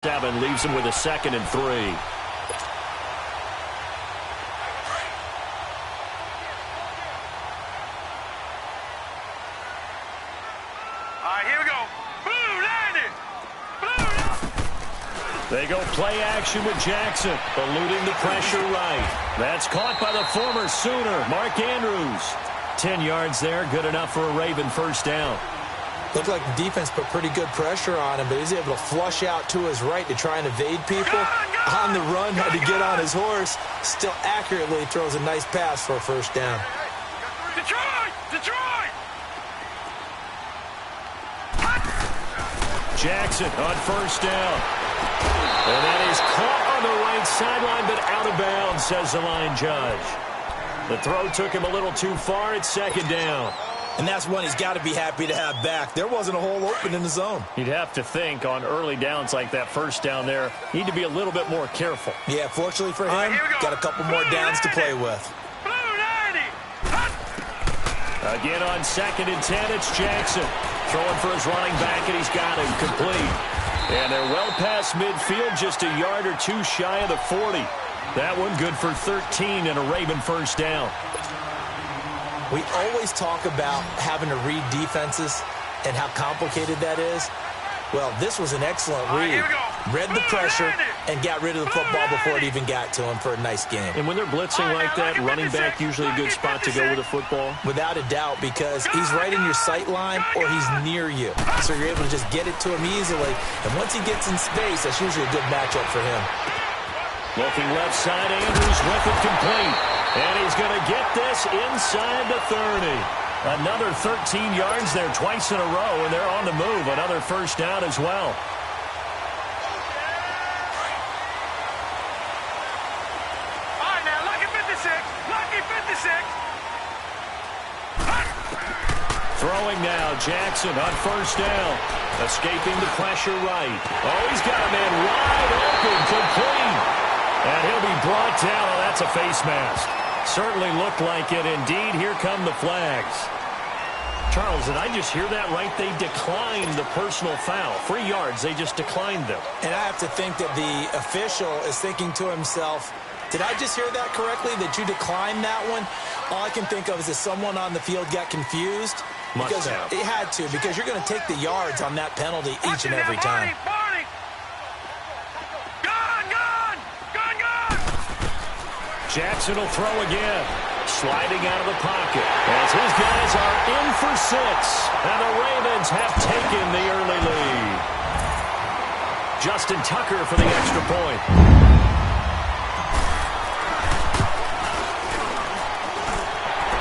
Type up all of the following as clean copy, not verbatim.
7 leaves him with a 2nd and 3. They go play action with Jackson, eluding the pressure right. That's caught by the former Sooner, Mark Andrews. 10 yards there, good enough for a Raven first down. Looked like the defense put pretty good pressure on him, but he's able to flush out to his right to try and evade people. On the run, had to get on his horse. Still accurately throws a nice pass for a first down. Detroit! Detroit! Jackson on first down. And that is caught on the right sideline, but out of bounds, says the line judge. The throw took him a little too far. It's 2nd down. And that's one he's got to be happy to have back. There wasn't a hole open in the zone. You'd have to think on early downs like that first down there, need to be a little bit more careful. Yeah, fortunately for him, got a couple more downs to play with. Again on 2nd and 10, it's Jackson. Throwing for his running back, and he's got him complete. And they're well past midfield, just a yard or two shy of the 40. That one good for 13 and a Raven first down. We always talk about having to read defenses and how complicated that is. Well, this was an excellent read. Read the pressure and got rid of the football before it even got to him for a nice game. And when they're blitzing like that, running back usually a good spot to go with the football? Without a doubt, because he's right in your sight line or he's near you. So you're able to just get it to him easily. And once he gets in space, that's usually a good matchup for him. Looking left side, Andrews with it complete. And he's going to get this inside the 30. Another 13 yards there twice in a row, and they're on the move. Another first down as well. All right, now, lucky 56. Lucky 56. Throwing now, Jackson on first down. Escaping the pressure right. Oh, he's got a man wide open, complete. And he'll be brought down. Oh, that's a face mask. Certainly looked like it. Indeed, here come the flags. Charles, did I just hear that right? They declined the personal foul. 3 yards, they just declined them. And I have to think that the official is thinking to himself, did I just hear that correctly, that you declined that one? All I can think of is that someone on the field got confused. Must have. It had to, because you're going to take the yards on that penalty each and every time. Jackson will throw again. Sliding out of the pocket as his guys are in for 6. And the Ravens have taken the early lead. Justin Tucker for the extra point.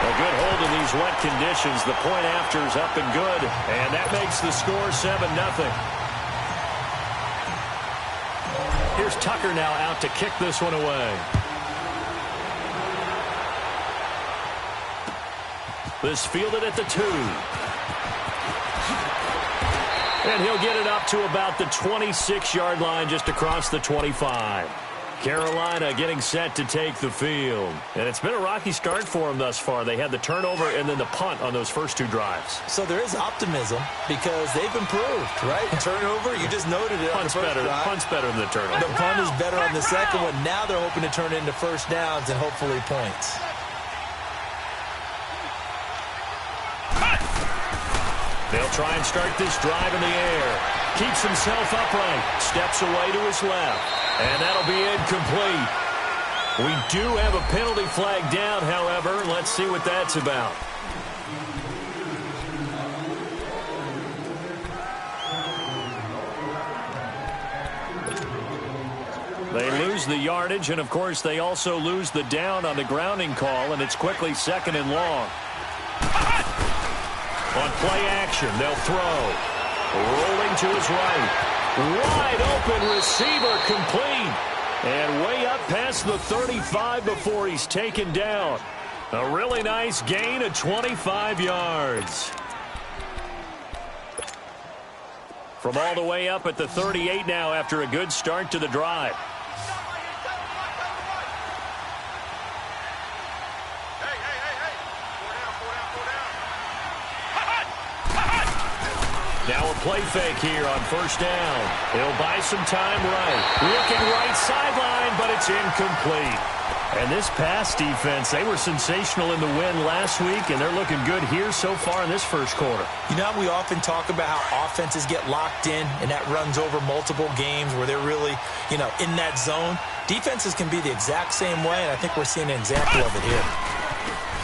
A good hold in these wet conditions. The point after is up and good. And that makes the score 7-0. Here's Tucker now out to kick this one away. This fielded at the 2. And he'll get it up to about the 26-yard line, just across the 25. Carolina getting set to take the field. And it's been a rocky start for them thus far. They had the turnover and then the punt on those first 2 drives. So there is optimism because they've improved, right? Turnover, you just noted it on the first drive. Punt's better than the turnover. The punt is better on the second one. Now they're hoping to turn it into first downs and hopefully points. They'll try and start this drive in the air. Keeps himself upright. Steps away to his left. And that'll be incomplete. We do have a penalty flag down, however. Let's see what that's about. They lose the yardage, and, of course, they also lose the down on the grounding call, and it's quickly 2nd and long. On play action, they'll throw. Rolling to his right. Wide open receiver, complete. And way up past the 35 before he's taken down. A really nice gain of 25 yards. From all the way up at the 38 now after a good start to the drive. Now a play fake here on first down. He'll buy some time right. Looking right sideline, but it's incomplete. And this pass defense, they were sensational in the win last week, and they're looking good here so far in this first quarter. You know, we often talk about how offenses get locked in, and that runs over multiple games where they're really, in that zone. Defenses can be the exact same way, and I think we're seeing an example of it here.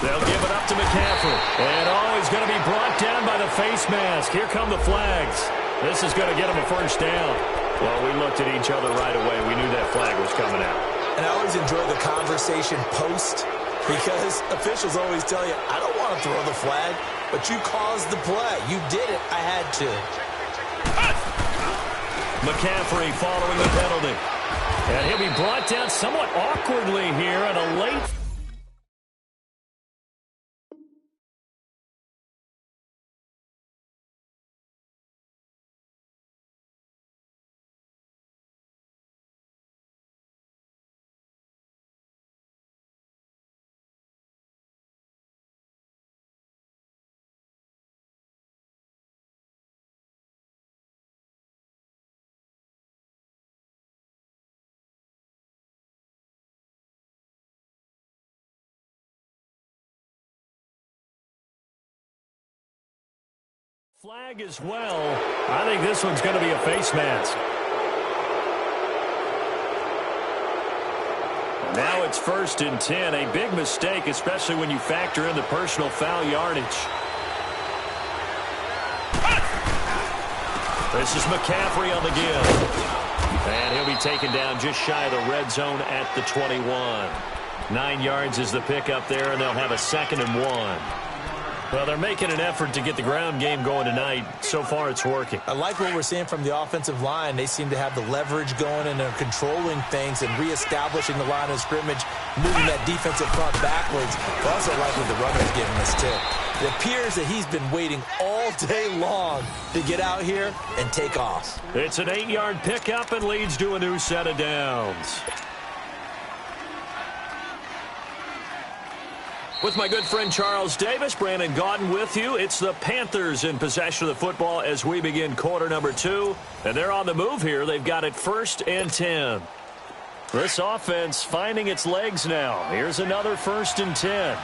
They'll give it up to McCaffrey. And, he's going to be brought down by the face mask. Here come the flags. This is going to get him a first down. Well, we looked at each other right away. We knew that flag was coming out. And I always enjoy the conversation post because officials always tell you, I don't want to throw the flag, but you caused the play. You did it. I had to. McCaffrey following the penalty. And he'll be brought down somewhat awkwardly here on a late... Flag as well. I think this one's going to be a face mask. Now it's 1st and 10. A big mistake, especially when you factor in the personal foul yardage. This is McCaffrey on the give. And he'll be taken down just shy of the red zone at the 21. 9 yards is the pickup there, and they'll have a 2nd and 1. Well, they're making an effort to get the ground game going tonight. So far, it's working. I like what we're seeing from the offensive line. They seem to have the leverage going, and they're controlling things and reestablishing the line of scrimmage, moving that defensive front backwards. I also like what the runner's giving us, too. It appears that he's been waiting all day long to get out here and take off. It's an 8-yard pickup and leads to a new set of downs. With my good friend Charles Davis, Brandon Gaudin with you. It's the Panthers in possession of the football as we begin quarter number 2. And they're on the move here. They've got it 1st and 10. This offense finding its legs now. Here's another 1st and 10.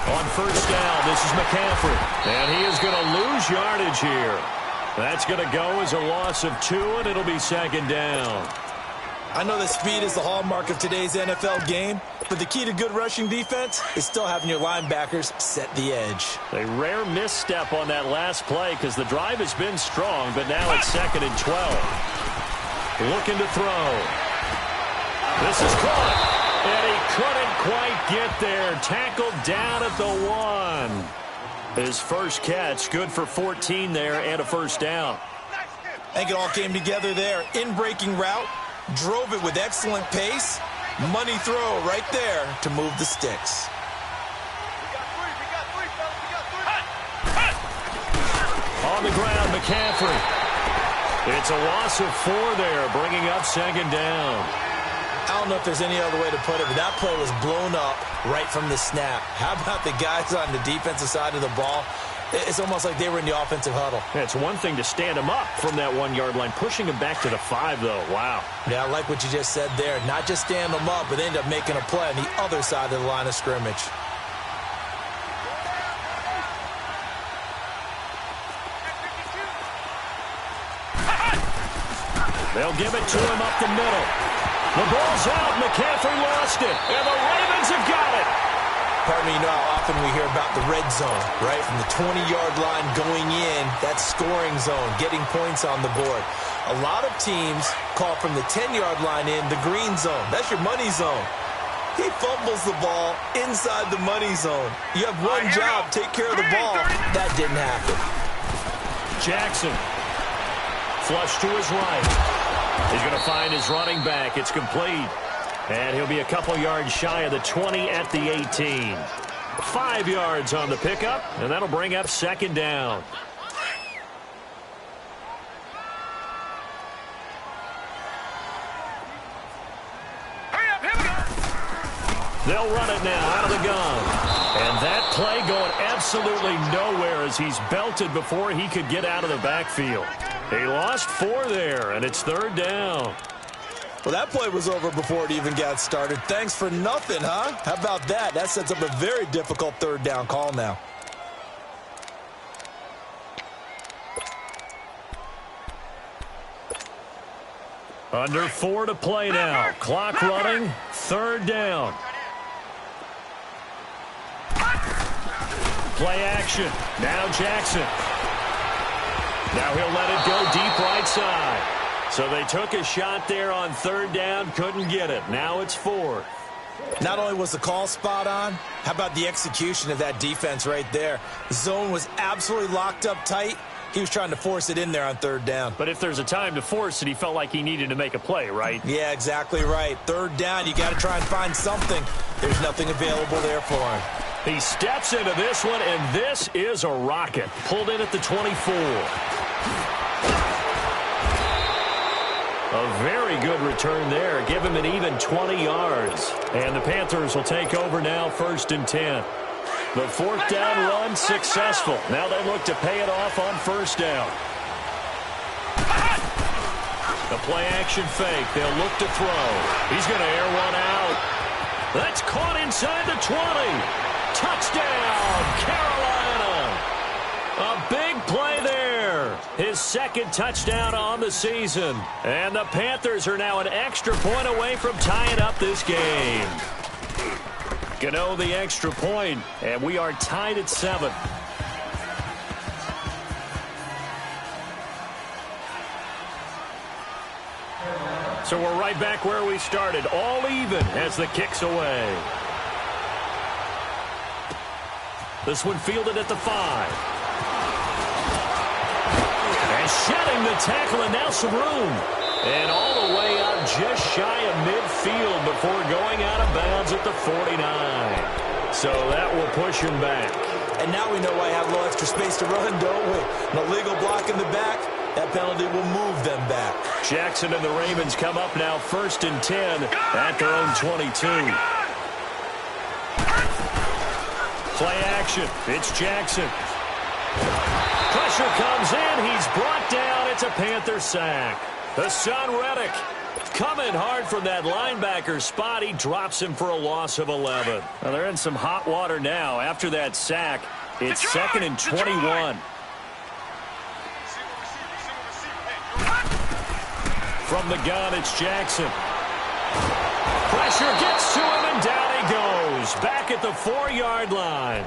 On first down, this is McCaffrey. And he is going to lose yardage here. That's going to go as a loss of 2, and it'll be 2nd down. I know that speed is the hallmark of today's NFL game, but the key to good rushing defense is still having your linebackers set the edge. A rare misstep on that last play because the drive has been strong, but now it's 2nd and 12. Looking to throw. This is caught, and he couldn't quite get there. Tackled down at the 1. His first catch, good for 14 there and a first down. I think it all came together there. In-breaking route, drove it with excellent pace. Money throw right there to move the sticks. On the ground, McCaffrey. It's a loss of 4 there, bringing up 2nd down. I don't know if there's any other way to put it, but that play was blown up right from the snap. How about the guys on the defensive side of the ball? It's almost like they were in the offensive huddle. Yeah, it's one thing to stand them up from that 1-yard line. Pushing them back to the 5, though. Wow. Yeah, I like what you just said there. Not just stand them up, but they end up making a play on the other side of the line of scrimmage. They'll give it to him up the middle. The ball's out. McCaffrey lost it. And the Ravens have got it. Pardon me, you know how often we hear about the red zone, right? From the 20-yard line going in, that scoring zone, getting points on the board. A lot of teams call from the 10-yard line in the green zone. That's your money zone. He fumbles the ball inside the money zone. You have one job, take care of the ball. That didn't happen. Jackson. Flush to his right. He's going to find his running back. It's complete. And he'll be a couple yards shy of the 20 at the 18. 5 yards on the pickup, and that'll bring up 2nd down. They'll run it now out of the gun. And that play going absolutely nowhere as he's belted before he could get out of the backfield. He lost 4 there, and it's 3rd down. Well, that play was over before it even got started. Thanks for nothing, huh? How about that? That sets up a very difficult 3rd down call now. Under 4 to play now. Clock running. 3rd down. Play action. Now Jackson. Now he'll let it go deep right side. So they took a shot there on 3rd down. Couldn't get it. Now it's 4th. Not only was the call spot on, how about the execution of that defense right there? The zone was absolutely locked up tight. He was trying to force it in there on 3rd down. But if there's a time to force it, he felt like he needed to make a play, right? Yeah, exactly right. 3rd down, you got to try and find something. There's nothing available there for him. He steps into this one, and this is a rocket. Pulled in at the 24. A very good return there. Give him an even 20 yards. And the Panthers will take over now, 1st and 10. The 4th down run successful. Now they look to pay it off on 1st down. The play action fake. They'll look to throw. He's going to air one out. That's caught inside the 20. Touchdown, Carolina. A big play there. His 2nd touchdown on the season. And the Panthers are now an extra point away from tying up this game. Gano the extra point, and we are tied at 7. So we're right back where we started, all even as the kick's away. This one fielded at the 5. And shedding the tackle, and now some room. And all the way out just shy of midfield before going out of bounds at the 49. So that will push him back. And now we know why I have a little extra space to run, don't we? An illegal block in the back. That penalty will move them back. Jackson and the Ravens come up now 1st and 10 at their own 22. Play action. It's Jackson. Pressure comes in. He's brought down. It's a Panther sack. The son, Reddick, coming hard from that linebacker spot. He drops him for a loss of 11. Well, they're in some hot water now. After that sack, it's 2nd and 21. From the gun, it's Jackson. Pressure gets to him, and down he goes. Back at the 4-yard line.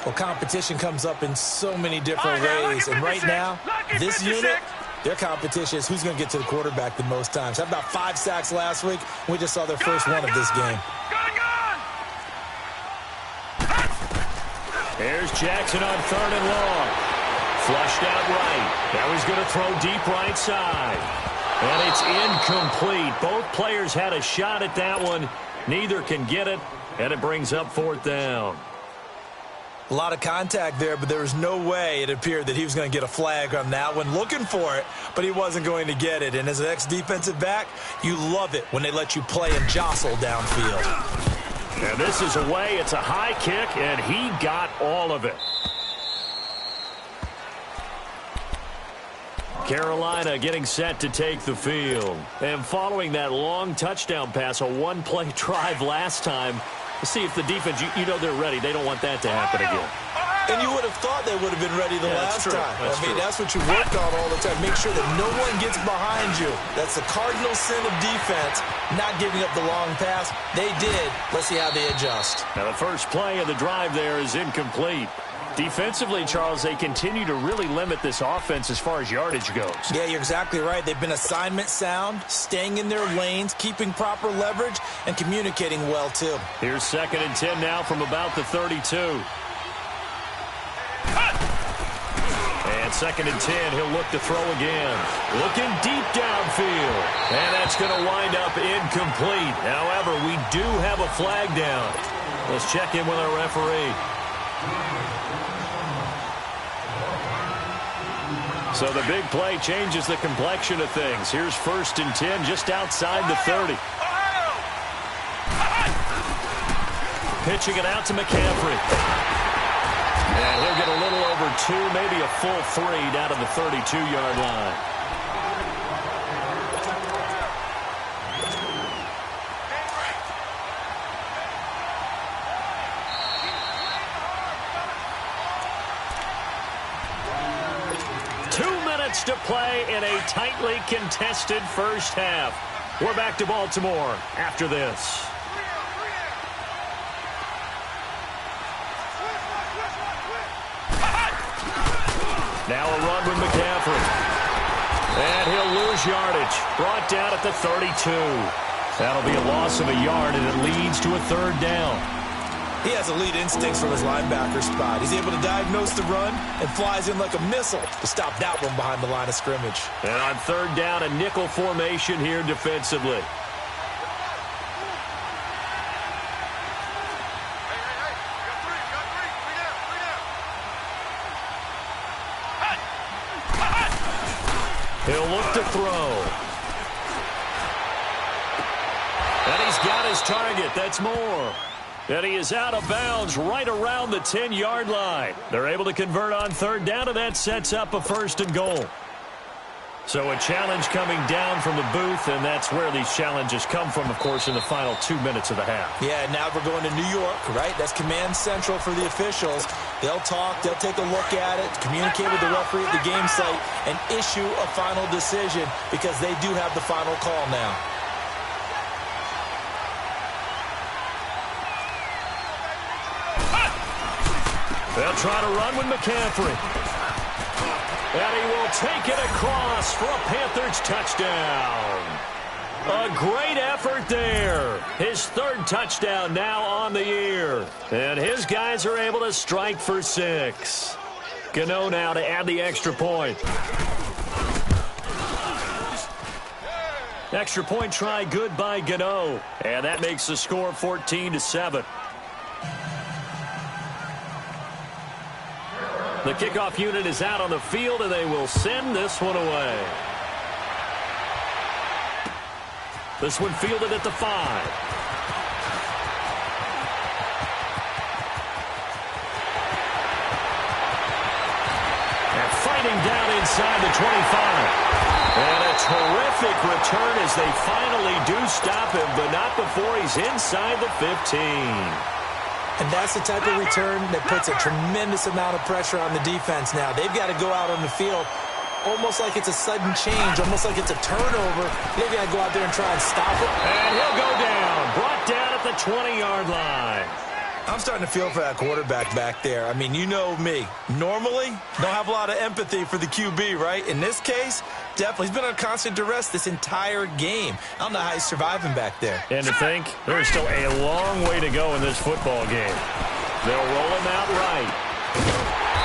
Well, competition comes up in so many different ways. And right now, this unit, their competition is who's going to get to the quarterback the most times. How about 5 sacks last week? We just saw their first one of this game. Here's Jackson on 3rd and long. Flushed out right. Now he's going to throw deep right side. And it's incomplete. Both players had a shot at that one. Neither can get it, and it brings up 4th down. A lot of contact there, but there was no way it appeared that he was going to get a flag on that one. Looking for it, but he wasn't going to get it. And as an ex-defensive back, you love it when they let you play and jostle downfield. And this is away. It's a high kick, and he got all of it. Carolina getting set to take the field. And following that long touchdown pass, a one-play drive last time, let's see if the defense, you know they're ready. They don't want that to happen again. And you would have thought they would have been ready the last time. That's what you worked on all the time. Make sure that no one gets behind you. That's the cardinal sin of defense, not giving up the long pass. They did. Let's see how they adjust. Now the first play of the drive there is incomplete. Defensively, Charles, they continue to really limit this offense as far as yardage goes. Yeah, you're exactly right. They've been assignment sound, staying in their lanes, keeping proper leverage, and communicating well, too. Here's 2nd and 10 now from about the 32. And 2nd and 10, he'll look to throw again. Looking deep downfield. And that's going to wind up incomplete. However, we do have a flag down. Let's check in with our referee. So the big play changes the complexion of things. Here's 1st and 10 just outside the 30. pitching it out to McCaffrey. And he'll get a little over 2, maybe a full 3 down to the 32-yard line. To play in a tightly contested first half. We're back to Baltimore after this. Now a run with McCaffrey. And he'll lose yardage. Brought down at the 32. That'll be a loss of a yard, and it leads to a 3rd down. He has elite instincts from his linebacker spot. He's able to diagnose the run and flies in like a missile to stop that one behind the line of scrimmage. And on 3rd down, a nickel formation here defensively. He'll look to throw. And he's got his target. That's more. And he is out of bounds right around the 10-yard line. They're able to convert on 3rd down, and that sets up a 1st and goal. So a challenge coming down from the booth, and that's where these challenges come from, of course, in the final 2 minutes of the half. Yeah, now we're going to New York, right? That's command central for the officials. They'll talk, they'll take a look at it, communicate with the referee at the game site, and issue a final decision because they do have the final call now. They'll try to run with McCaffrey. And he will take it across for a Panthers touchdown. A great effort there. His 3rd touchdown now on the year. And his guys are able to strike for 6. Gano now to add the extra point. Extra point try good by Gano. And that makes the score 14-7. The kickoff unit is out on the field, and they will send this one away. This one fielded at the 5. And fighting down inside the 25. And a terrific return as they finally do stop him, but not before he's inside the 15. And that's the type of return that puts a tremendous amount of pressure on the defense now. They've got to go out on the field almost like it's a sudden change, almost like it's a turnover. They've got to go out there and try and stop it. And he'll go down, brought down at the 20-yard line. I'm starting to feel for that quarterback back there. I mean, you know me. Normally, don't have a lot of empathy for the QB, right? In this case, definitely. He's been on constant duress this entire game. I don't know how he's surviving back there. And to think, there's still a long way to go in this football game. They'll roll him out right.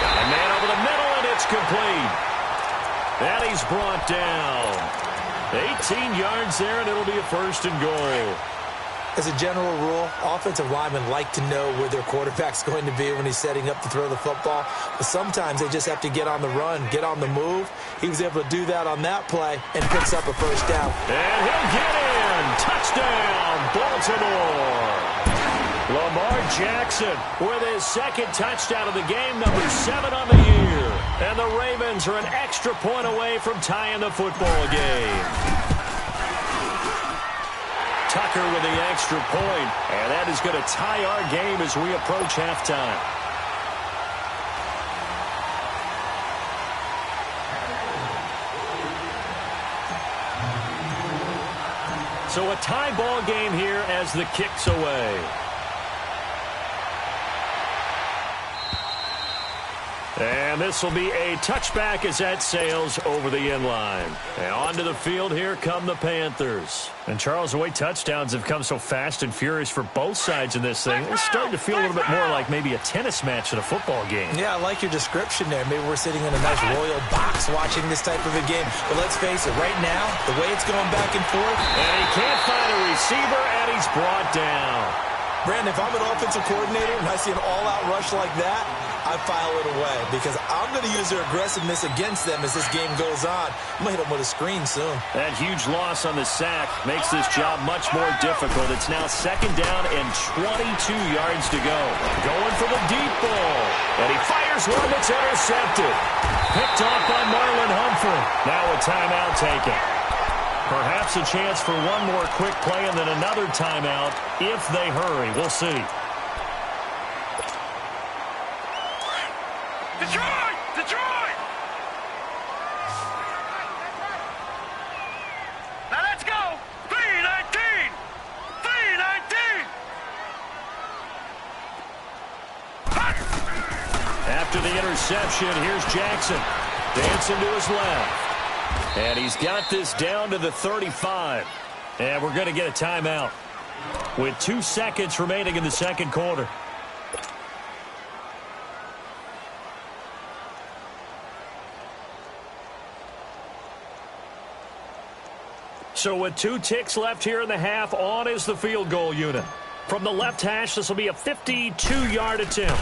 Got a man over the middle, and it's complete. And he's brought down. 18 yards there, and it'll be a 1st and goal. As a general rule, offensive linemen like to know where their quarterback's going to be when he's setting up to throw the football. But sometimes they just have to get on the run, get on the move. He was able to do that on that play and picks up a 1st down. And he'll get in. Touchdown, Baltimore. Lamar Jackson with his 2nd touchdown of the game, number 7 on the year. And the Ravens are an extra point away from tying the football game. Tucker with the extra point, and that is going to tie our game as we approach halftime. So a tie ball game here as the kick's away. And this will be a touchback as that sails over the end line. And onto the field, here come the Panthers. And Charles, the way touchdowns have come so fast and furious for both sides in this thing, it's starting to feel a little bit more like maybe a tennis match in a football game. Yeah, I like your description there. Maybe we're sitting in a nice royal box watching this type of a game. But let's face it, right now, the way it's going back and forth. And he can't find a receiver, and he's brought down. Brandon, if I'm an offensive coordinator and I see an all-out rush like that, I file it away because I'm going to use their aggressiveness against them as this game goes on. I'm going to hit them with a screen soon. That huge loss on the sack makes this job much more difficult. It's now 2nd down and 22 yards to go. Going for the deep ball. And he fires one that's intercepted. Picked off by Marlon Humphrey. Now a timeout taken. Perhaps a chance for one more quick play and then another timeout if they hurry. We'll see. Detroit! Detroit! Now let's go! 3-19! 3-19! After the interception, here's Jackson. Dancing to his left. And he's got this down to the 35. And we're going to get a timeout with 2 seconds remaining in the second quarter. So with 2 ticks left here in the half, on is the field goal unit. From the left hash, this will be a 52-yard attempt.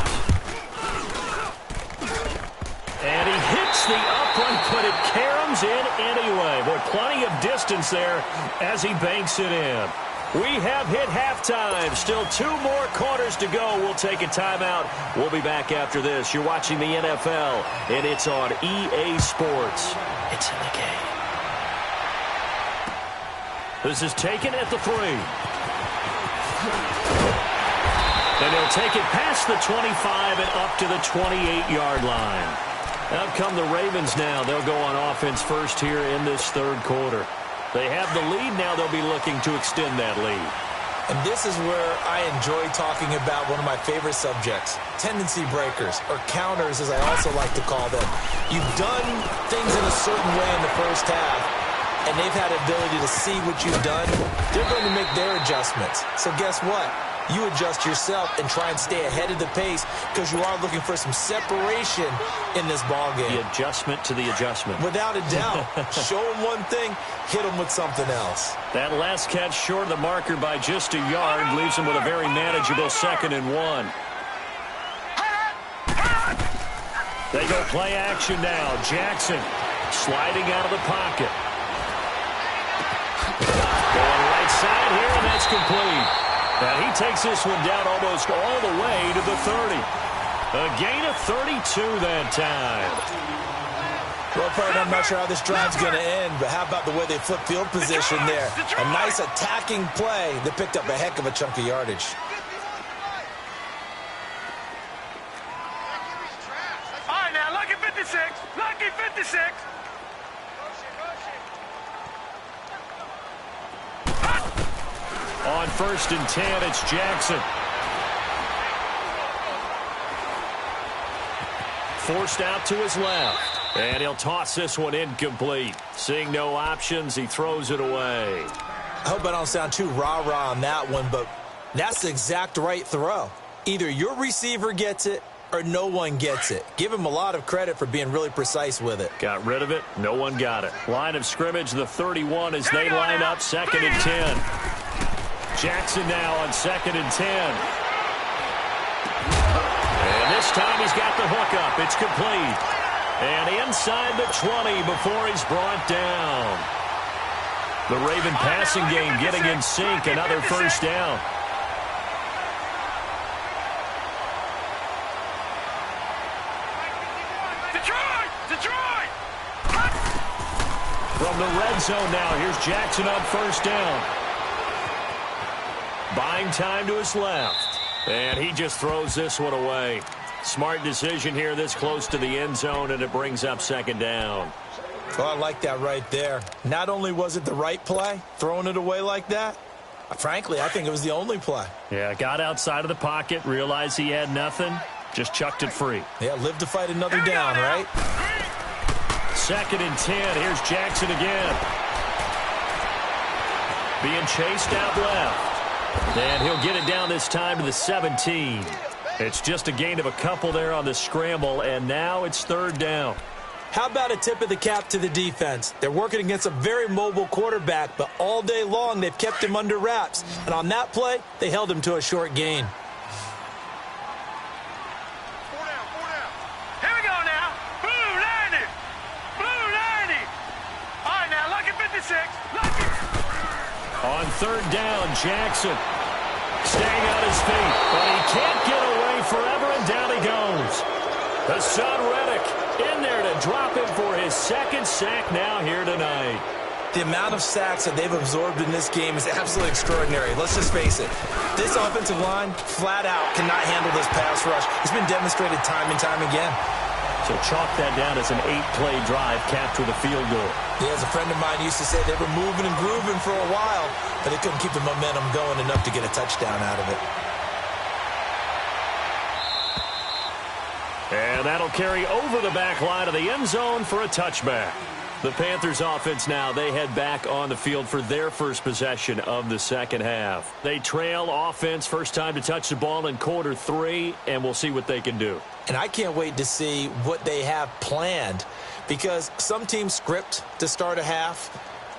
And he hits the upright, but it caroms in anyway. Boy, plenty of distance there as he banks it in. We have hit halftime. Still 2 more quarters to go. We'll take a timeout. We'll be back after this. You're watching the NFL, and it's on EA Sports. It's in the game. This is taken at the 3. And he'll take it past the 25 and up to the 28-yard line. Out come the Ravens now. They'll go on offense first here in this third quarter. They have the lead. Now they'll be looking to extend that lead. And this is where I enjoy talking about one of my favorite subjects, tendency breakers, or counters as I also like to call them. You've done things in a certain way in the first half, and they've had the ability to see what you've done. They're going to make their adjustments. So guess what? You adjust yourself and try and stay ahead of the pace because you are looking for some separation in this ballgame. The adjustment to the adjustment. Without a doubt. Show them one thing, hit them with something else. That last catch short of the marker by just a yard leaves him with a very manageable 2nd and 1. They go play action now. Jackson sliding out of the pocket. Going right side here, and that's complete. And he takes this one down almost all the way to the 30. A gain of 32 that time. Well, partner, I'm not sure how this drive's going to end, but how about the way they flip field position there? A nice attacking play that picked up a heck of a chunk of yardage. All right, now, lucky 56. Lucky 56. On 1st and 10, it's Jackson. Forced out to his left. And he'll toss this one incomplete. Seeing no options, he throws it away. I hope I don't sound too rah-rah on that one, but that's the exact right throw. Either your receiver gets it or no one gets it. Give him a lot of credit for being really precise with it. Got rid of it. No one got it. Line of scrimmage, the 31 as they line up 2nd and 10. Jackson now on 2nd and 10. And this time he's got the hookup. It's complete. And inside the 20 before he's brought down. The Raven passing game getting in sync. Another first down. Detroit! Detroit! From the red zone now, here's Jackson on 1st down. Buying time to his left. And he just throws this one away. Smart decision here this close to the end zone, and it brings up 2nd down. Well, I like that right there. Not only was it the right play, throwing it away like that, frankly, I think it was the only play. Yeah, got outside of the pocket, realized he had nothing, just chucked it free. Yeah, live to fight another down, right? 2nd and 10. Here's Jackson again. Being chased out left. And he'll get it down this time to the 17. It's just a gain of a couple there on the scramble, and now it's 3rd down. How about a tip of the cap to the defense? They're working against a very mobile quarterback, but all day long they've kept him under wraps. And on that play, they held him to a short gain. 4 down, 4 down. third down. Jackson staying on his feet, but he can't get away forever, and down he goes. Hassan Reddick in there to drop him for his second sack now here tonight. The amount of sacks that they've absorbed in this game is absolutely extraordinary. Let's just face it. This offensive line, flat out, cannot handle this pass rush. It's been demonstrated time and time again. So chalk that down as an 8-play drive, capped with a field goal. Yeah, as a friend of mine used to say, they were moving and grooving for a while, but they couldn't keep the momentum going enough to get a touchdown out of it. And that'll carry over the back line of the end zone for a touchback. The Panthers offense now, they head back on the field for their first possession of the second half. They trail offense, first time to touch the ball in quarter 3, and we'll see what they can do. And I can't wait to see what they have planned, because some teams script to start a half.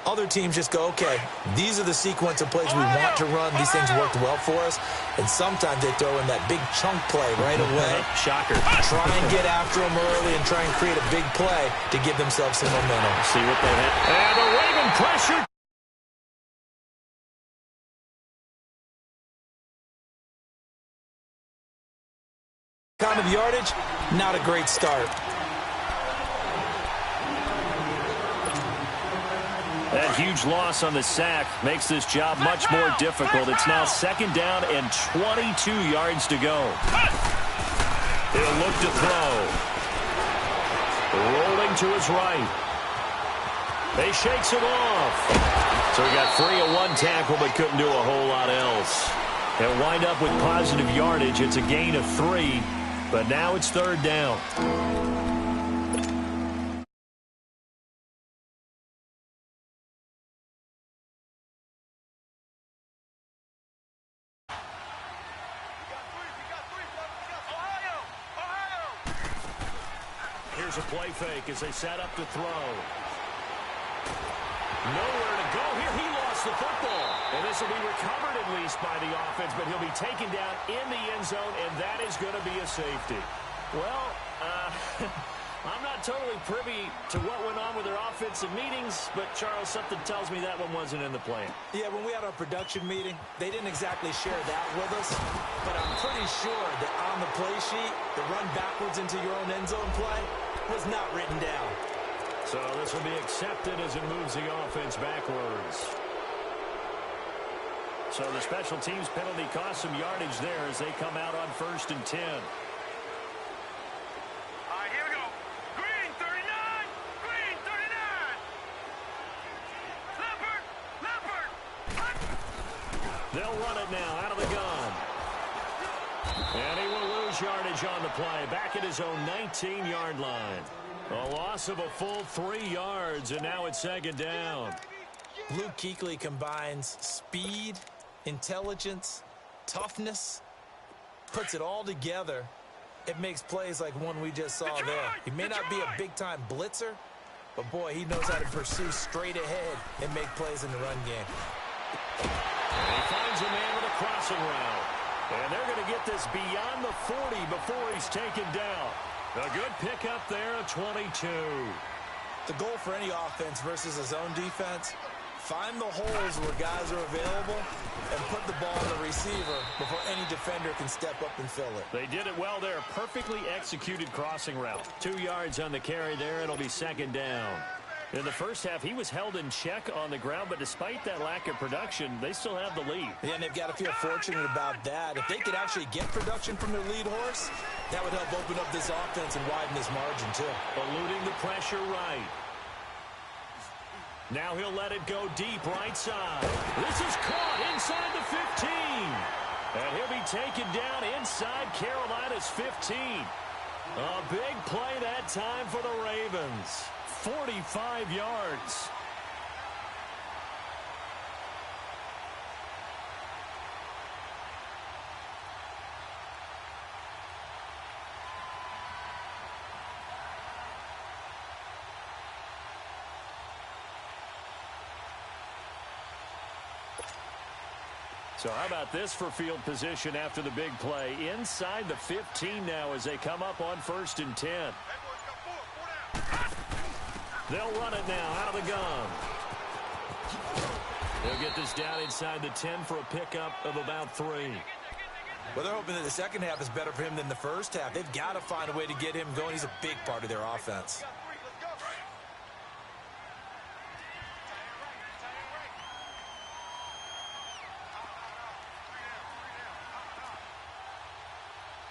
Other teams just go, okay, these are the sequence of plays we want to run. These things worked well for us. And sometimes they throw in that big chunk play right away. Shocker. Try and get after them early and try and create a big play to give themselves some momentum. See what they have. And the Raven pressure. Kind of yardage, not a great start. That huge loss on the sack makes this job much more difficult. It's now second down and 22 yards to go. He'll look to throw. Rolling to his right. He shakes it off. So he got free of one tackle but couldn't do a whole lot else. They'll wind up with positive yardage. It's a gain of 3, but now it's third down. Here's a play fake as they set up to throw. Nowhere to go. Here he lost the football. And this will be recovered at least by the offense, but he'll be taken down in the end zone, and that is going to be a safety. Well, I'm not totally privy to what went on with their offensive meetings, but, Charles, something tells me that one wasn't in the plan. Yeah, when we had our production meeting, they didn't exactly share that with us, but I'm pretty sure that on the play sheet, the run backwards into your own end zone play was not written down. So this will be accepted as it moves the offense backwards. So the special teams penalty cost some yardage there as they come out on 1st and 10. All right, here we go. Green 39. Green 39. Leopard. They'll run it now out of the gun. And he will lose yardage on the play. Back at his own 19-yard line. A loss of a full 3 yards, and now it's second down. Luke Kuechly combines speed, intelligence, toughness, puts it all together. It makes plays like one we just saw there. He may not be a big-time blitzer, but, boy, he knows how to pursue straight ahead and make plays in the run game. And he finds a man with a crossing route. And they're going to get this beyond the 40 before he's taken down. A good pickup there at 22. The goal for any offense versus a zone defense, find the holes where guys are available and put the ball on the receiver before any defender can step up and fill it. They did it well there. Perfectly executed crossing route. 2 yards on the carry there. It'll be second down. In the first half, he was held in check on the ground, but despite that lack of production, they still have the lead. Yeah, and they've got to feel fortunate about that. If they could actually get production from their lead horse, that would help open up this offense and widen this margin, too. Eluding the pressure right. Now he'll let it go deep right side. This is caught inside the 15. And he'll be taken down inside Carolina's 15. A big play that time for the Ravens. 45 yards. So how about this for field position after the big play? Inside the 15 now as they come up on 1st and 10. They'll run it now out of the gun. He'll get this down inside the 10 for a pickup of about 3. Well, they're hoping that the second half is better for him than the first half. They've got to find a way to get him going. He's a big part of their offense.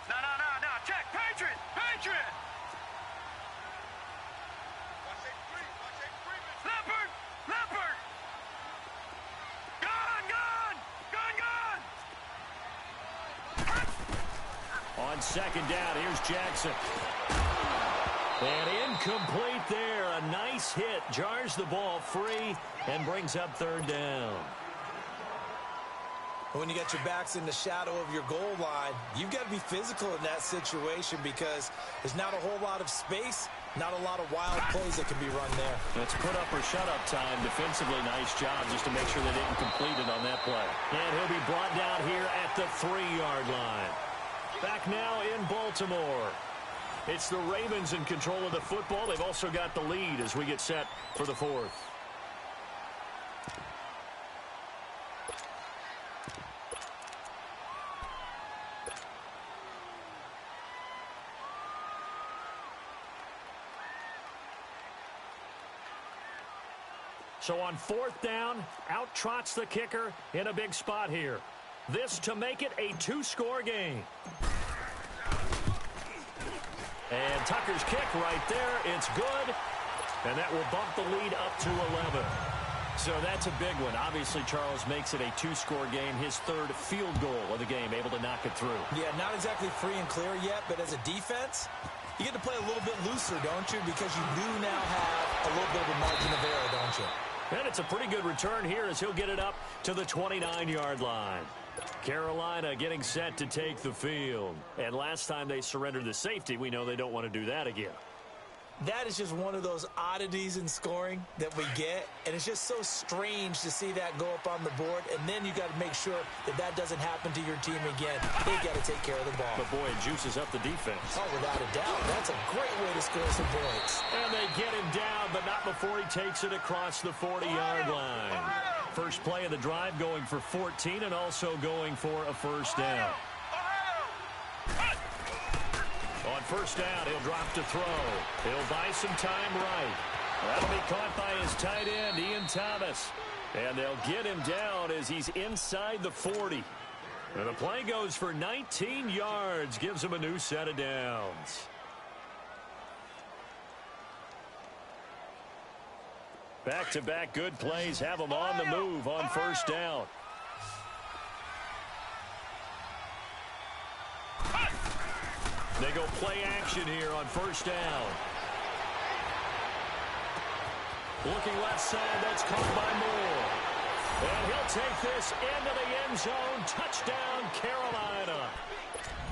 No. Check. Patriot. Leopard. Gone. On second down, here's Jackson. And incomplete there. A nice hit. Jars the ball free and brings up third down. When you got your backs in the shadow of your goal line, you've got to be physical in that situation because there's not a whole lot of space, not a lot of wild plays that can be run there. It's put up or shut up time. Defensively, nice job just to make sure they didn't complete it on that play. And he'll be brought down here at the 3-yard line. Back now in Baltimore. It's the Ravens in control of the football. They've also got the lead as we get set for the 4th. So on 4th down, out trots the kicker in a big spot here. This to make it a 2-score game. And Tucker's kick right there. It's good. And that will bump the lead up to 11. So that's a big one. Obviously, Charles makes it a 2-score game. His 3rd field goal of the game, able to knock it through. Yeah, not exactly free and clear yet, but as a defense, you get to play a little bit looser, don't you? Because you do now have a little bit of a margin of error, don't you? And it's a pretty good return here as he'll get it up to the 29-yard line. Carolina getting set to take the field. And last time they surrendered the safety, we know they don't want to do that again. That is just one of those oddities in scoring that we get, and it's just so strange to see that go up on the board, and then you got to make sure that that doesn't happen to your team again. They've got to take care of the ball. But, boy, it juices up the defense. Oh, without a doubt. That's a great way to score some points. And they get him down, but not before he takes it across the 40-yard line. First play of the drive going for 14 and also going for a first down. On first down, he'll drop to throw. He'll buy some time right. That'll be caught by his tight end, Ian Thomas. And they'll get him down as he's inside the 40. And the play goes for 19 yards, gives him a new set of downs. Back-to-back good plays have him on the move on first down. They go play action here on first down. Looking left side, that's caught by Moore. And he'll take this into the end zone. Touchdown, Carolina.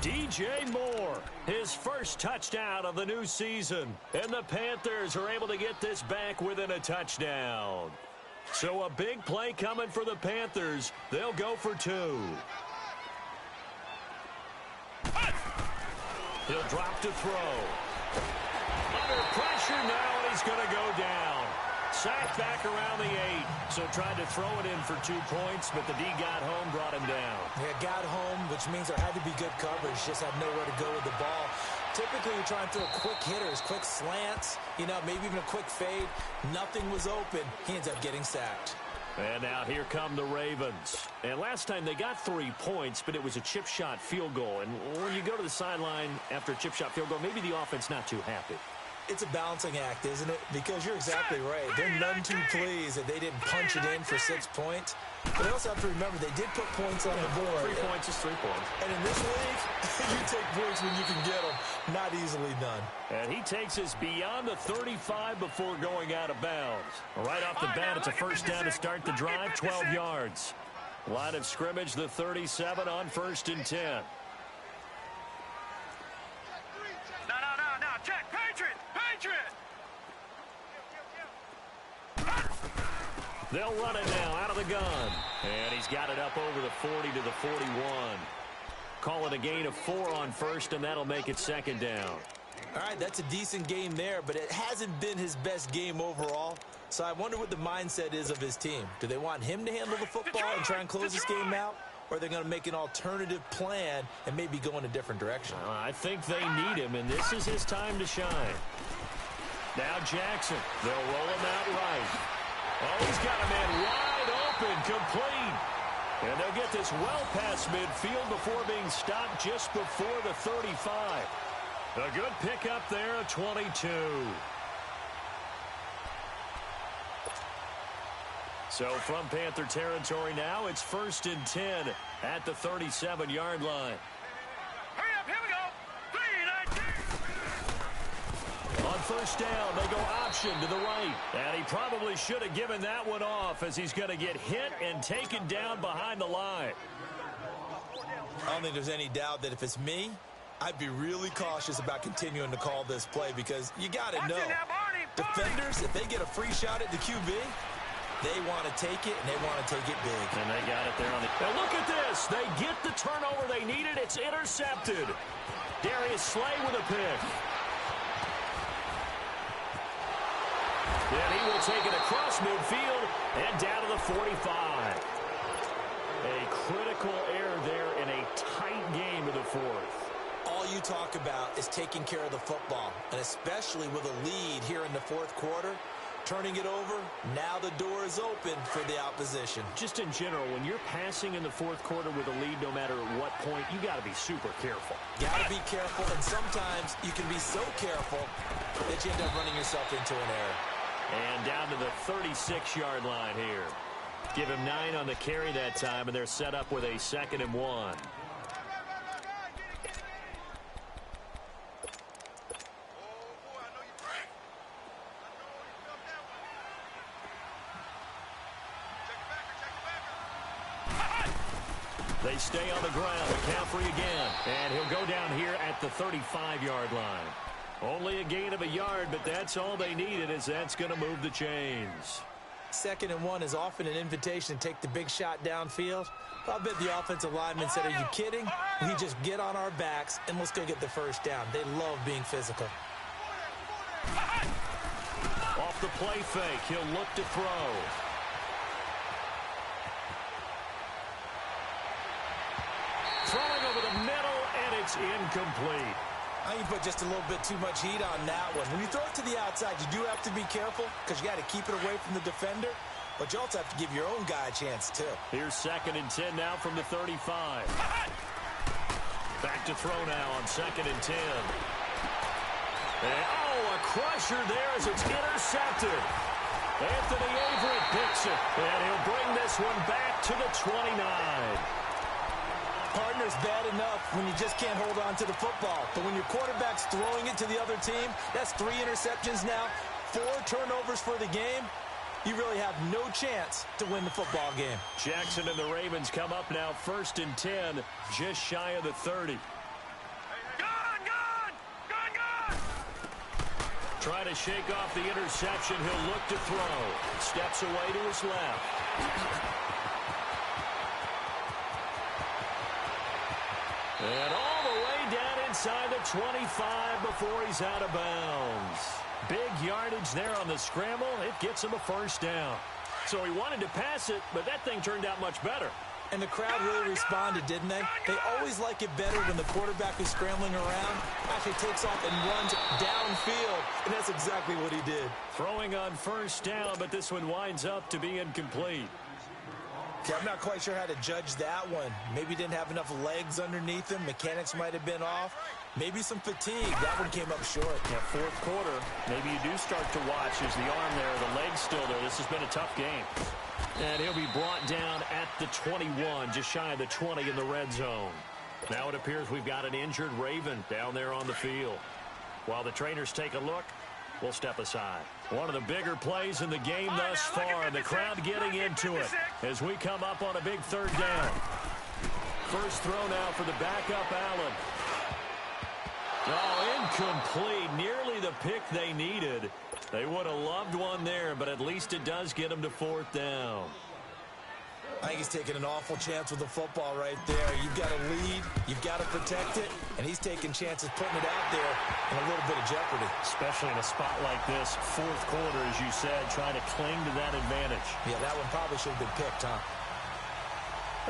DJ Moore, his first touchdown of the new season. And the Panthers are able to get this back within a touchdown. So a big play coming for the Panthers. They'll go for 2. He'll drop to throw. Under pressure now, and he's going to go down. Sacked back around the 8. So tried to throw it in for 2 points, but the D got home, brought him down. Yeah, got home, which means there had to be good coverage. Just had nowhere to go with the ball. Typically, you're trying to throw quick hitters, quick slants, maybe even a quick fade. Nothing was open. He ends up getting sacked. And now here come the Ravens. And last time they got 3 points, but it was a chip shot field goal. And when you go to the sideline after a chip shot field goal, maybe the offense not too happy. It's a balancing act, isn't it? Because you're exactly right. They're none too pleased that they didn't punch it in for 6 points. But they also have to remember they did put points on the board. 3 points is 3 points. And in this league, you take points when you can get them. Not easily done. And he takes us beyond the 35 before going out of bounds. Right off the bat, it's a first down to start the drive, 12 yards. Line of scrimmage, the 37 on 1st and 10. No. Check. Patriot. They'll run it now out of the gun. And he's got it up over the 40 to the 41. Call it a gain of 4 on first, and that'll make it second down. All right, that's a decent game there, but it hasn't been his best game overall. So I wonder what the mindset is of his team. Do they want him to handle the football and try and close this game out? Or are they going to make an alternative plan and maybe go in a different direction? I think they need him, and this is his time to shine. Now Jackson. They'll roll him out right. Oh, he's got a man wide open, complete. And they'll get this well past midfield before being stopped just before the 35. A good pickup there, a 22. So from Panther territory now, it's 1st and 10 at the 37-yard line. Hurry up, here we go. 3-19. On first down, they go option to the right. And he probably should have given that one off as he's going to get hit and taken down behind the line. I don't think there's any doubt that if it's me, I'd be really cautious about continuing to call this play because you got to know, defenders, if they get a free shot at the QB, they want to take it, and they want to take it big. And they got it there on the... Now look at this. They get the turnover they needed. It's intercepted. Darius Slay with a pick. And he will take it across midfield and down to the 45. A critical error there in a tight game of the fourth. All you talk about is taking care of the football, and especially with a lead here in the fourth quarter, turning it over, now the door is open for the opposition. Just in general, when you're passing in the fourth quarter with a lead, no matter at what point, you got to be super careful. Got to be careful, and sometimes you can be so careful that you end up running yourself into an error. And down to the 36-yard line here. Give him 9 on the carry that time, and they're set up with a 2nd and 1. They stay on the ground. McCaffrey again. And he'll go down here at the 35-yard line. Only a gain of a yard, but that's all they needed, as that's going to move the chains. 2nd and 1 is often an invitation to take the big shot downfield. I bet the offensive lineman said, are you kidding? We just get on our backs and let's go get the first down. They love being physical. Off the play fake, he'll look to throw. Throwing over the middle, and it's incomplete. I think you put just a little bit too much heat on that one. When you throw it to the outside, you do have to be careful because you got to keep it away from the defender, but you also have to give your own guy a chance, too. Here's 2nd and 10 now from the 35. Back to throw now on 2nd and 10. And, a crusher there as it's intercepted. Anthony Averett picks it, and he'll bring this one back to the 29. Partner's bad enough when you just can't hold on to the football. But when your quarterback's throwing it to the other team, that's 3 interceptions now, 4 turnovers for the game. You really have no chance to win the football game. Jackson and the Ravens come up now 1st and 10, just shy of the 30. Trying to shake off the interception. He'll look to throw. Steps away to his left. And all the way down inside the 25 before he's out of bounds. Big yardage there on the scramble. It gets him a first down. So he wanted to pass it, but that thing turned out much better. And the crowd really responded, didn't they? They always like it better when the quarterback who's scrambling around actually takes off and runs downfield. And that's exactly what he did. Throwing on first down, but this one winds up to be incomplete. Yeah, I'm not quite sure how to judge that one. Maybe he didn't have enough legs underneath him. Mechanics might have been off. Maybe some fatigue. That one came up short. Yeah, fourth quarter, maybe you do start to watch as the arm there, the leg's still there. This has been a tough game. And he'll be brought down at the 21, just shy of the 20 in the red zone. Now it appears we've got an injured Raven down there on the field. While the trainers take a look, we'll step aside. One of the bigger plays in the game thus far, and the crowd getting into it as we come up on a big 3rd down. First throw now for the backup Allen. Oh, incomplete. Nearly the pick they needed. They would have loved one there, but at least it does get them to 4th down. I think he's taking an awful chance with the football right there. You've got to lead, you've got to protect it, and he's taking chances putting it out there in a little bit of jeopardy. Especially in a spot like this, fourth quarter, as you said, trying to cling to that advantage. Yeah, that one probably should have been picked, huh?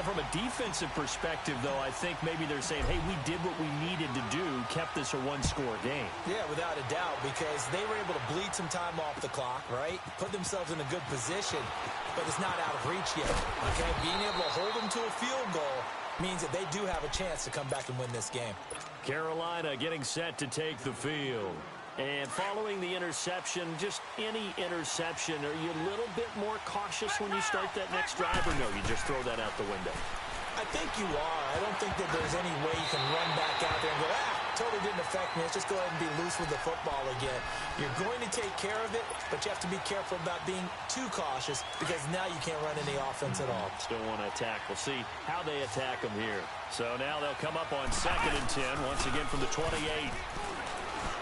From a defensive perspective, though, I think maybe they're saying, hey, we did what we needed to do, kept this a one-score game. Yeah, without a doubt, because they were able to bleed some time off the clock, right? Put themselves in a good position, but it's not out of reach yet, okay? Being able to hold them to a field goal means that they do have a chance to come back and win this game. Carolina getting set to take the field. And following the interception, just any interception, are you a little bit more cautious when you start that next drive, or no, you just throw that out the window? I think you are. I don't think that there's any way you can run back out there and go, totally didn't affect me. Let's just go ahead and be loose with the football again. You're going to take care of it, but you have to be careful about being too cautious because now you can't run any offense at all. Still want to attack. We'll see how they attack them here. So now they'll come up on 2nd and 10, once again from the 28.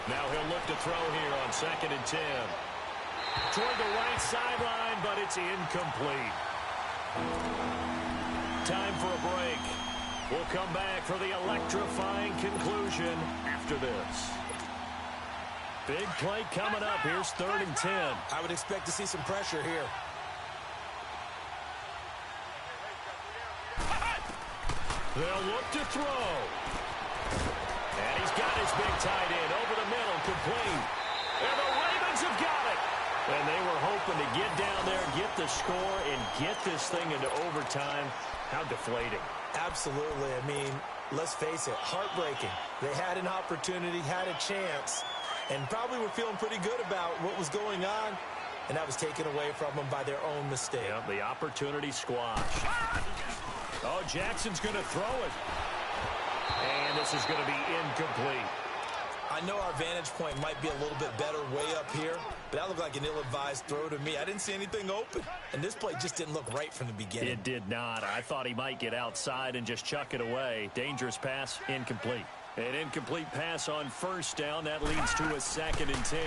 Now he'll look to throw here on 2nd and 10. Toward the right sideline, but it's incomplete. Time for a break. We'll come back for the electrifying conclusion after this. Big play coming up. Here's 3rd and 10. I would expect to see some pressure here. They'll look to throw. And he's got his big tight end over the middle, complete. And the Ravens have got it. And they were hoping to get down there, get the score, and get this thing into overtime. How deflating. Absolutely. I mean, let's face it, heartbreaking. They had an opportunity, had a chance, and probably were feeling pretty good about what was going on, and that was taken away from them by their own mistake. Yep, the opportunity squashed. Oh, Jackson's going to throw it. And this is going to be incomplete. I know our vantage point might be a little bit better way up here, but that looked like an ill-advised throw to me. I didn't see anything open, and this play just didn't look right from the beginning. It did not. I thought he might get outside and just chuck it away. Dangerous pass, incomplete. An incomplete pass on 1st down. That leads to a 2nd and 10.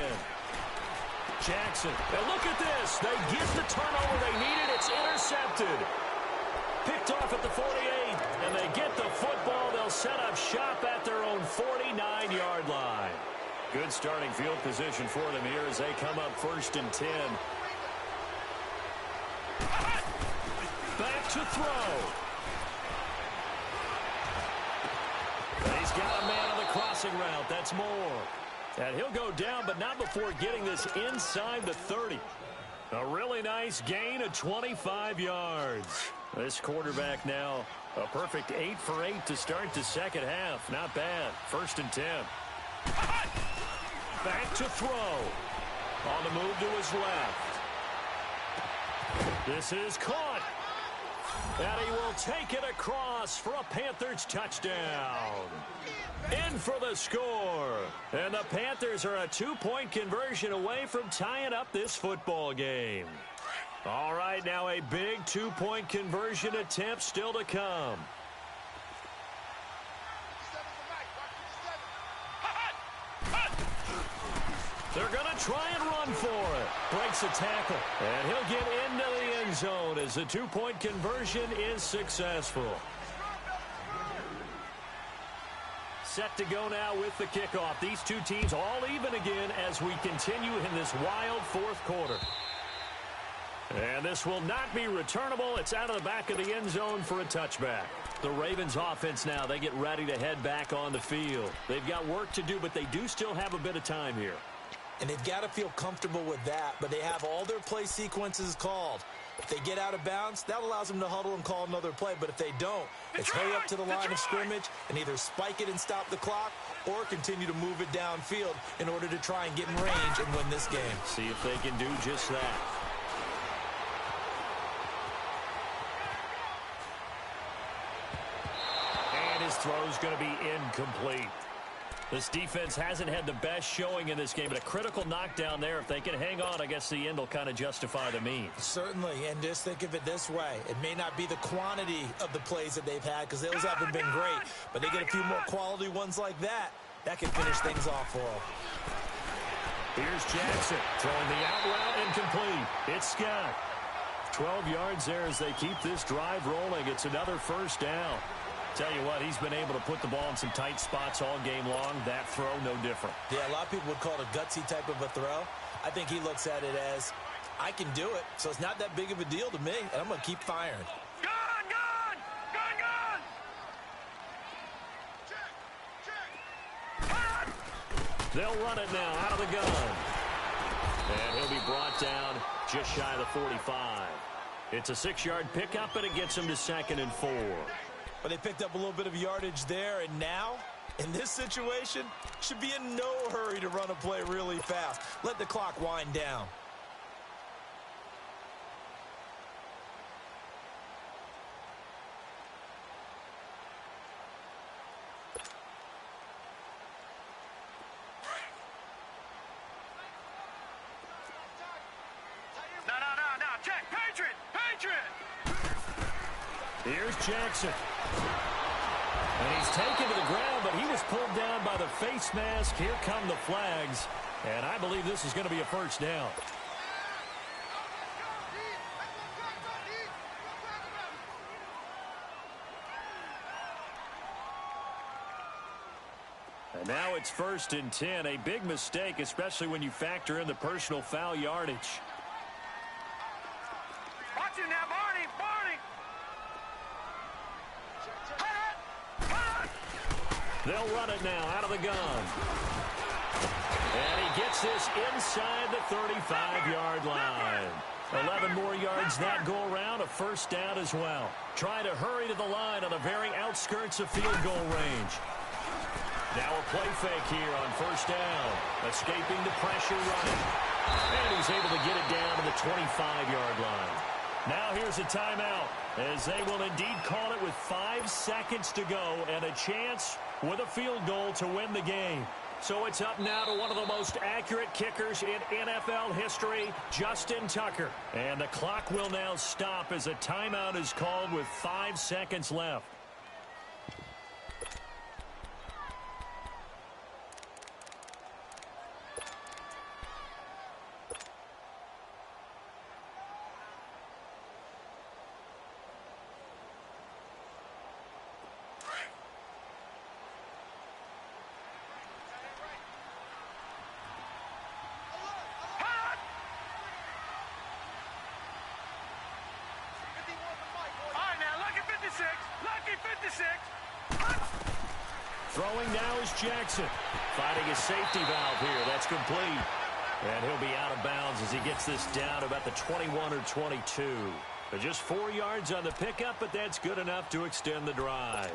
Jackson, and look at this. They get the turnover they needed. It's intercepted. Picked off at the 48, and they get the football. They'll set up shop at their own 49-yard line. Good starting field position for them here as they come up 1st and 10. Back to throw. He's got a man on the crossing route. That's Moore. And he'll go down, but not before getting this inside the 30. A really nice gain of 25 yards. This quarterback now a perfect 8 for 8 to start the second half. Not bad. 1st and 10. Back to throw. On the move to his left. This is caught. And he will take it across for a Panthers touchdown. In for the score. And the Panthers are a 2-point conversion away from tying up this football game. All right, now a big 2-point conversion attempt still to come. They're going to try and run for it. Breaks a tackle. And he'll get into the end zone as the 2-point conversion is successful. Set to go now with the kickoff. These two teams all even again as we continue in this wild fourth quarter. And this will not be returnable. It's out of the back of the end zone for a touchback. The Ravens offense now, they get ready to head back on the field. They've got work to do, but they do still have a bit of time here. And they've got to feel comfortable with that, but they have all their play sequences called. If they get out of bounds, that allows them to huddle and call another play. But if they don't, it's hurry up to the line of scrimmage and either spike it and stop the clock or continue to move it downfield in order to try and get in range and win this game. See if they can do just that. And his throw's going to be incomplete. This defense hasn't had the best showing in this game, but a critical knockdown there. If they can hang on, I guess the end will kind of justify the means. Certainly, and just think of it this way. It may not be the quantity of the plays that they've had because those haven't been great, but they get a few more quality ones like that. That can finish things off for them. Here's Jackson throwing the out route incomplete. It's Scott. 12 yards there as they keep this drive rolling. It's another first down. Tell you what, he's been able to put the ball in some tight spots all game long. That throw, no different. Yeah, a lot of people would call it a gutsy type of a throw. I think he looks at it as, I can do it, so it's not that big of a deal to me, and I'm going to keep firing. Gun, gun! Gun, gun! They'll run it now out of the gun. And he'll be brought down just shy of the 45. It's a 6-yard pickup, and it gets him to 2nd and 4. But they picked up a little bit of yardage there, and now, in this situation, should be in no hurry to run a play really fast. Let the clock wind down. No, check, Patriot, Patriot! Here's Jackson. And he's taken to the ground, but he was pulled down by the face mask. Here come the flags. And I believe this is going to be a first down. And now it's 1st and 10. A big mistake, especially when you factor in the personal foul yardage. Watch him now, Barney, Barney! They'll run it now out of the gun. And he gets this inside the 35-yard line. 11 more yards that go around, a first down as well. Trying to hurry to the line on the very outskirts of field goal range. Now a play fake here on first down. Escaping the pressure running. And he's able to get it down to the 25-yard line. Now here's a timeout, as they will indeed call it with 5 seconds to go and a chance with a field goal to win the game. So it's up now to one of the most accurate kickers in NFL history, Justin Tucker. And the clock will now stop as a timeout is called with 5 seconds left. Lucky 56. Throwing now is Jackson. Finding a safety valve here. That's complete. And he'll be out of bounds as he gets this down about the 21 or 22. But just 4 yards on the pickup, but that's good enough to extend the drive.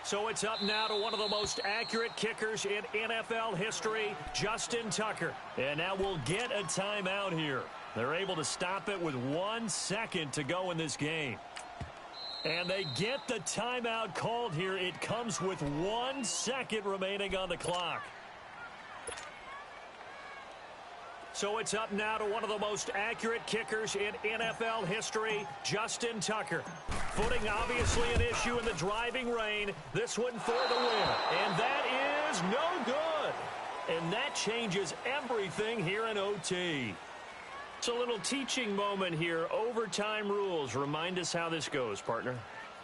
So it's up now to one of the most accurate kickers in NFL history, Justin Tucker. And now we'll get a timeout here. They're able to stop it with 1 second to go in this game. And they get the timeout called here. It comes with 1 second remaining on the clock. So it's up now to one of the most accurate kickers in NFL history, Justin Tucker. Footing obviously an issue in the driving rain. This one for the win. And that is no good. And that changes everything here in OT. It's a little teaching moment here. Overtime rules. Remind us how this goes, partner.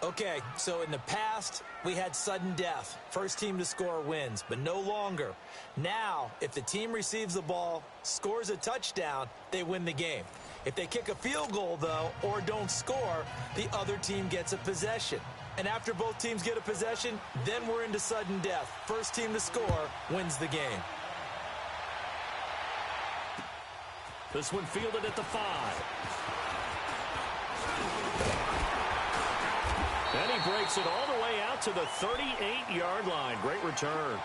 Okay, so in the past, we had sudden death. First team to score wins, but no longer. Now, if the team receives the ball, scores a touchdown, they win the game. If they kick a field goal, though, or don't score, the other team gets a possession. And after both teams get a possession, then we're into sudden death. First team to score wins the game. This one fielded at the 5. And he breaks it all the way out to the 38-yard line. Great return.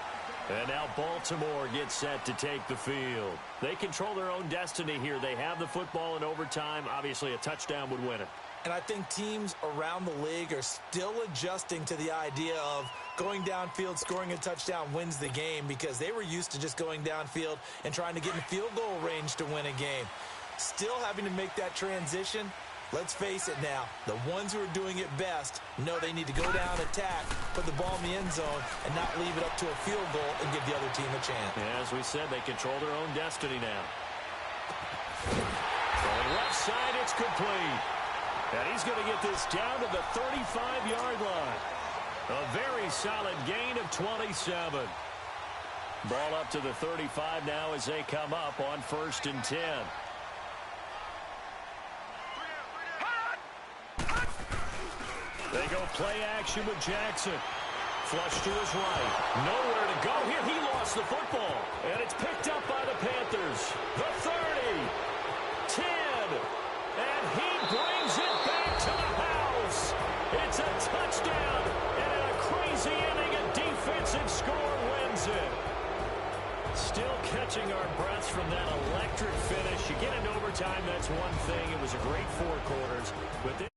And now Baltimore gets set to take the field. They control their own destiny here. They have the football in overtime. Obviously, a touchdown would win it. And I think teams around the league are still adjusting to the idea of going downfield, scoring a touchdown wins the game, because they were used to just going downfield and trying to get in field goal range to win a game. Still having to make that transition, Let's face it now, the ones who are doing it best know they need to go down, attack, put the ball in the end zone, and not leave it up to a field goal and give the other team a chance. Yeah, as we said, they control their own destiny now. On the left side, it's complete. And he's going to get this down to the 35-yard line. A very solid gain of 27. Ball up to the 35 now as they come up on 1st and 10. They go play action with Jackson. Flush to his right. Nowhere to go here. He lost the football. And it's picked up by the Panthers. The 30. 10. And he brings it back to the house. It's a touchdown. And in a crazy inning, a defensive score wins it. Still catching our breaths from that electric finish. You get into overtime, that's one thing. It was a great 4 quarters. But